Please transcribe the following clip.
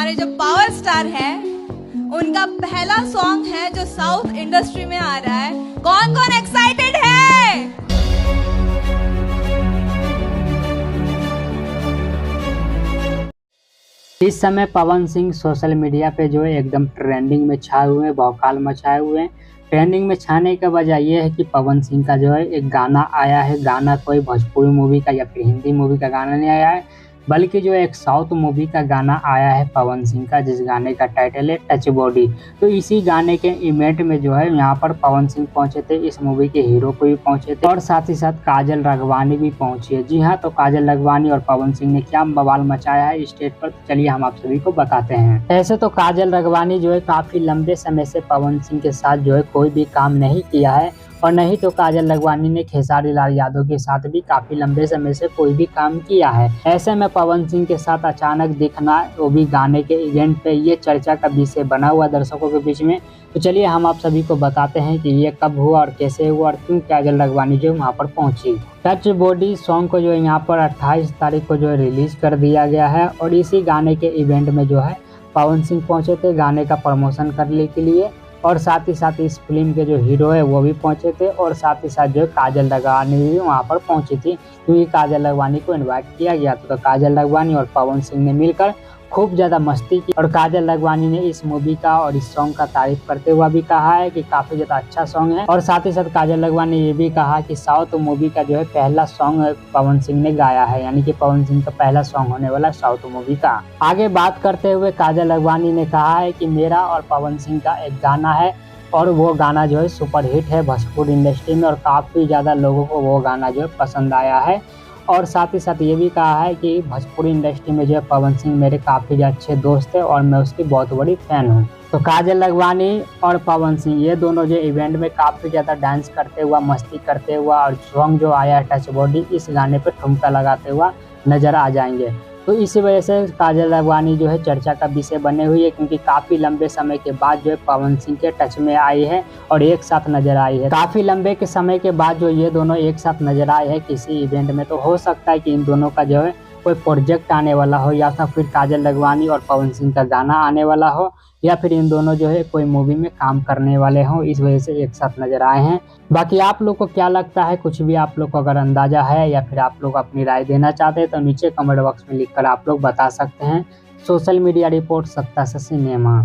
हमारे जो power star है उनका पहला सॉन्ग है जो साउथ इंडस्ट्री में आ रहा है। कौन कौन एक्साइटेड है? इस समय पवन सिंह सोशल मीडिया पे जो है एकदम ट्रेंडिंग में छाए हुए हैं, भौकाल मचाए हुए हैं। ट्रेंडिंग में छाने का वजह ये है कि पवन सिंह का जो है एक गाना आया है। गाना कोई भोजपुरी मूवी का या फिर हिंदी मूवी का गाना नहीं आया है, बल्कि जो एक साउथ मूवी का गाना आया है पवन सिंह का, जिस गाने का टाइटल है टच बॉडी। तो इसी गाने के इवेंट में जो है यहाँ पर पवन सिंह पहुंचे थे, इस मूवी के हीरो को भी पहुंचे थे और साथ ही साथ काजल राघवानी भी पहुंची है। जी हाँ, तो काजल राघवानी और पवन सिंह ने क्या बवाल मचाया है स्टेज पर, तो चलिए हम आप सभी को बताते हैं। ऐसे तो काजल राघवानी जो है काफी लंबे समय से पवन सिंह के साथ जो है कोई भी काम नहीं किया है, और नहीं तो काजल राघवानी ने खेसारी लाल यादव के साथ भी काफी लंबे समय से कोई भी काम किया है। ऐसे में पवन सिंह के साथ अचानक दिखना, वो भी गाने के इवेंट पे, ये चर्चा का विषय बना हुआ दर्शकों के बीच में। तो चलिए हम आप सभी को बताते हैं कि ये कब हुआ और कैसे हुआ और क्यों काजल राघवानी जो वहाँ पर पहुंची। टच बॉडी सॉन्ग को जो है यहाँ पर 28 तारीख को जो है रिलीज कर दिया गया है, और इसी गाने के इवेंट में जो है पवन सिंह पहुंचे थे गाने का प्रमोशन करने के लिए, और साथ ही साथ इस फिल्म के जो हीरो है वो भी पहुंचे थे, और साथ ही साथ जो काजल राघवानी भी वहां पर पहुंची थी, क्योंकि काजल राघवानी को इनवाइट किया गया था। तो काजल राघवानी और पवन सिंह ने मिलकर खूब ज्यादा मस्ती की, और काजल राघवानी ने इस मूवी का और इस सॉन्ग का तारीफ करते हुए भी कहा है कि काफी ज्यादा अच्छा सॉन्ग है। और साथ ही साथ काजल राघवानी ने ये भी कहा कि साउथ मूवी का जो है पहला सॉन्ग पवन सिंह ने गाया है, यानी कि पवन सिंह का पहला सॉन्ग होने वाला साउथ मूवी का। आगे बात करते हुए काजल राघवानी ने कहा है कि मेरा और पवन सिंह का एक गाना है, और वो गाना जो है सुपर हिट है भोजपुरी इंडस्ट्री में, और काफ़ी ज़्यादा लोगों को वो गाना जो है पसंद आया है। और साथ ही साथ ये भी कहा है कि भोजपुरी इंडस्ट्री में जो है पवन सिंह मेरे काफ़ी अच्छे दोस्त है और मैं उसकी बहुत बड़ी फैन हूँ। तो काजल राघवानी और पवन सिंह ये दोनों जो इवेंट में काफ़ी ज़्यादा डांस करते हुआ, मस्ती करते हुआ, और सॉन्ग जो आया है टच बॉडी, इस गाने पर ठुमका लगाते हुआ नजर आ जाएंगे। तो इसी वजह से काजल राघवानी जो है चर्चा का विषय बने हुई है, क्योंकि काफ़ी लंबे समय के बाद जो है पवन सिंह के टच में आई है और एक साथ नजर आई है। काफ़ी लंबे के समय के बाद जो ये दोनों एक साथ नजर आए हैं किसी इवेंट में, तो हो सकता है कि इन दोनों का जो है कोई प्रोजेक्ट आने वाला हो, या फिर काजल राघवानी और पवन सिंह का गाना आने वाला हो, या फिर इन दोनों जो है कोई मूवी में काम करने वाले हों, इस वजह से एक साथ नजर आए हैं। बाकी आप लोग को क्या लगता है, कुछ भी आप लोग को अगर अंदाजा है या फिर आप लोग अपनी राय देना चाहते हैं तो नीचे कमेंट बॉक्स में लिखकर आप लोग बता सकते हैं। सोशल मीडिया रिपोर्ट सत्ता से सिनेमा।